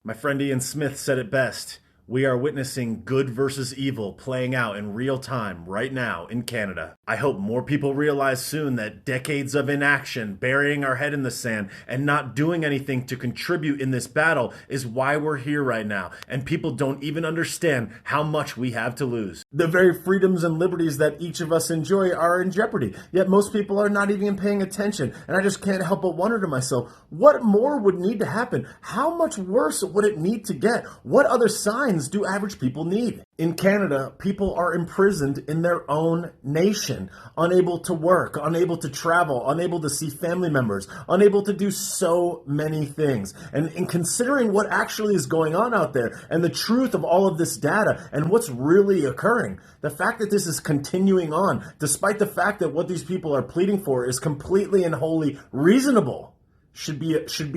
My friend Ian Smith said it best. We are witnessing good versus evil playing out in real time right now in Canada. I hope more people realize soon that decades of inaction, burying our head in the sand, and not doing anything to contribute in this battle is why we're here right now, and people don't even understand how much we have to lose. The very freedoms and liberties that each of us enjoy are in jeopardy, yet most people are not even paying attention, and I just can't help but wonder to myself, what more would need to happen? How much worse would it need to get? What other signs do average people need? In Canada, people are imprisoned in their own nation, unable to work, unable to travel, unable to see family members, unable to do so many things. And in considering what actually is going on out there and the truth of all of this data and what's really occurring, the fact that this is continuing on, despite the fact that what these people are pleading for is completely and wholly reasonable, should be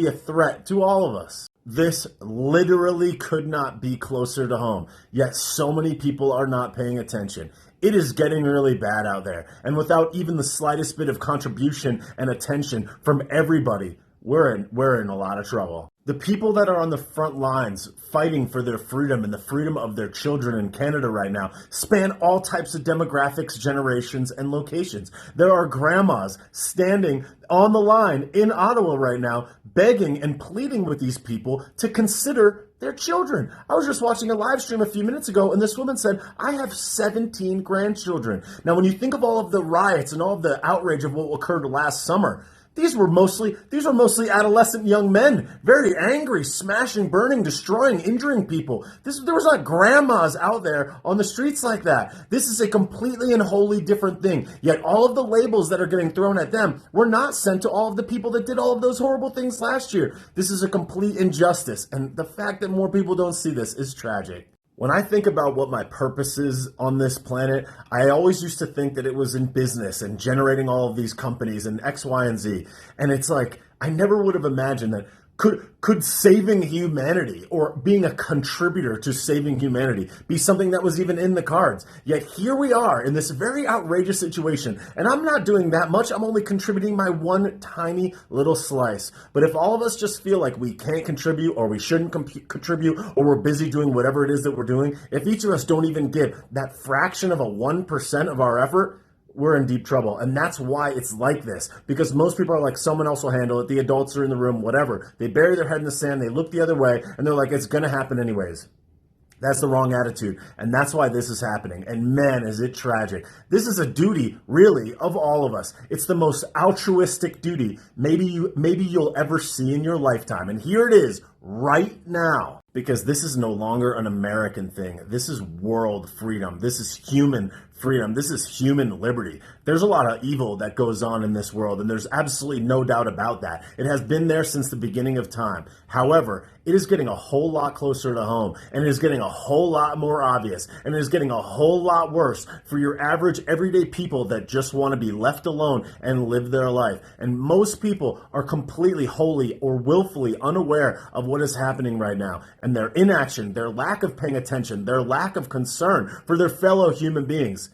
a threat to all of us. This literally could not be closer to home, yet so many people are not paying attention. It is getting really bad out there, and without even the slightest bit of contribution and attention from everybody, we're in a lot of trouble. The people that are on the front lines fighting for their freedom and the freedom of their children in Canada right now span all types of demographics, generations, and locations. There are grandmas standing on the line in Ottawa right now, begging and pleading with these people to consider their children. I was just watching a live stream a few minutes ago, and this woman said, I have 17 grandchildren. Now, when you think of all of the riots and all of the outrage of what occurred last summer, these were mostly adolescent young men, very angry, smashing, burning, destroying, injuring people. There was not grandmas out there on the streets like that. This is a completely and wholly different thing. Yet all of the labels that are getting thrown at them were not sent to all of the people that did all of those horrible things last year. This is a complete injustice, and the fact that more people don't see this is tragic. When I think about what my purpose is on this planet, I always used to think that it was in business and generating all of these companies and X, Y, and Z. And it's like, I never would have imagined that could saving humanity or being a contributor to saving humanity be something that was even in the cards. Yet here we are in this very outrageous situation, and I'm not doing that much. I'm only contributing my one tiny little slice. But if all of us just feel like we can't contribute or we shouldn't contribute or we're busy doing whatever it is that we're doing, if each of us don't even give that fraction of a 1% of our effort, we're in deep trouble. And that's why it's like this. Because most people are like, someone else will handle it. The adults are in the room, whatever. They bury their head in the sand. They look the other way and they're like, it's going to happen anyways. That's the wrong attitude. And that's why this is happening. And man, is it tragic. This is a duty, really, of all of us. It's the most altruistic duty maybe you'll ever see in your lifetime. And here it is right now. Because this is no longer an American thing. This is world freedom. This is human freedom. This is human liberty. There's a lot of evil that goes on in this world, and there's absolutely no doubt about that. It has been there since the beginning of time. However, it is getting a whole lot closer to home, and it is getting a whole lot more obvious, and it is getting a whole lot worse for your average everyday people that just want to be left alone and live their life. And most people are completely, wholly, or willfully unaware of what is happening right now. And their inaction, their lack of paying attention, their lack of concern for their fellow human beings,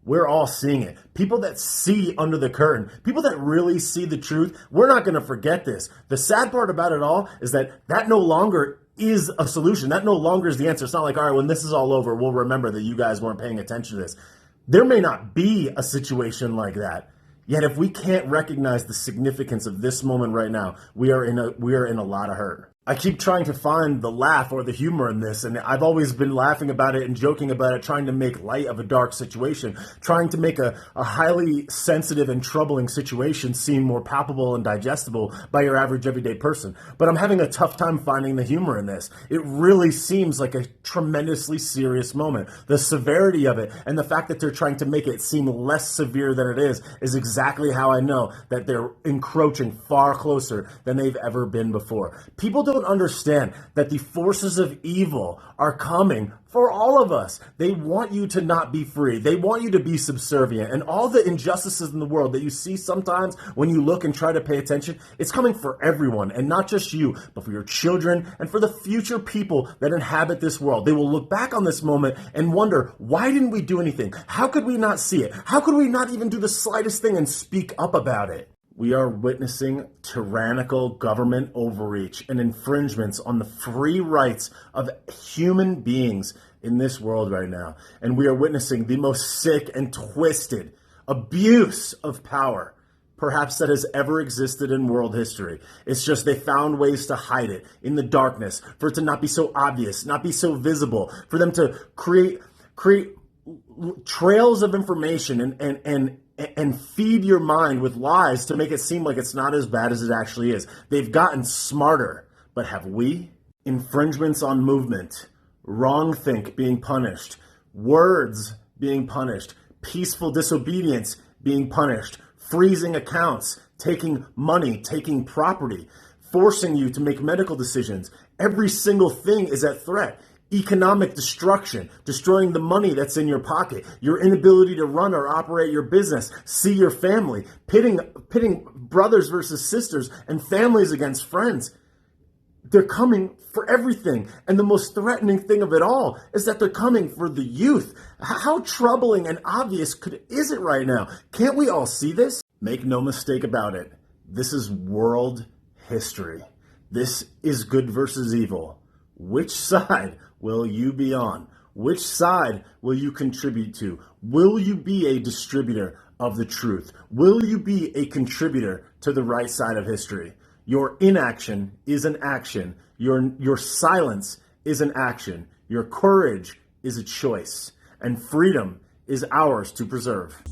we're all seeing it. People that see under the curtain, people that really see the truth, we're not going to forget this. The sad part about it all is that no longer is a solution. That no longer is the answer. It's not like, all right, when this is all over, we'll remember that you guys weren't paying attention to this. There may not be a situation like that. Yet if we can't recognize the significance of this moment right now, we are in a lot of hurt. I keep trying to find the laugh or the humor in this, and I've always been laughing about it and joking about it, trying to make light of a dark situation, trying to make a highly sensitive and troubling situation seem more palpable and digestible by your average everyday person. But I'm having a tough time finding the humor in this. It really seems like a tremendously serious moment. The severity of it and the fact that they're trying to make it seem less severe than it is exactly how I know that they're encroaching far closer than they've ever been before. People don't understand that the forces of evil are coming for all of us. They want you to not be free. They want you to be subservient. And all the injustices in the world that you see sometimes when you look and try to pay attention, it's coming for everyone, and not just you, but for your children and for the future people that inhabit this world. They will look back on this moment and wonder, why didn't we do anything? How could we not see it? How could we not even do the slightest thing and speak up about it? We are witnessing tyrannical government overreach and infringements on the free rights of human beings in this world right now. And we are witnessing the most sick and twisted abuse of power, perhaps that has ever existed in world history. It's just they found ways to hide it in the darkness, for it to not be so obvious, not be so visible, for them to create trails of information and feed your mind with lies to make it seem like it's not as bad as it actually is. They've gotten smarter, but have we? Infringements on movement, wrongthink being punished, words being punished, peaceful disobedience being punished, freezing accounts, taking money, taking property, forcing you to make medical decisions. Every single thing is at threat. Economic destruction, destroying the money that's in your pocket, your inability to run or operate your business, see your family, pitting brothers versus sisters and families against friends. They're coming for everything. And the most threatening thing of it all is that they're coming for the youth. How troubling and obvious is it right now? Can't we all see this? Make no mistake about it. This is world history. This is good versus evil. Which side will you be on? Which side will you contribute to? Will you be a distributor of the truth? Will you be a contributor to the right side of history? Your inaction is an action. Your silence is an action. Your courage is a choice. And freedom is ours to preserve.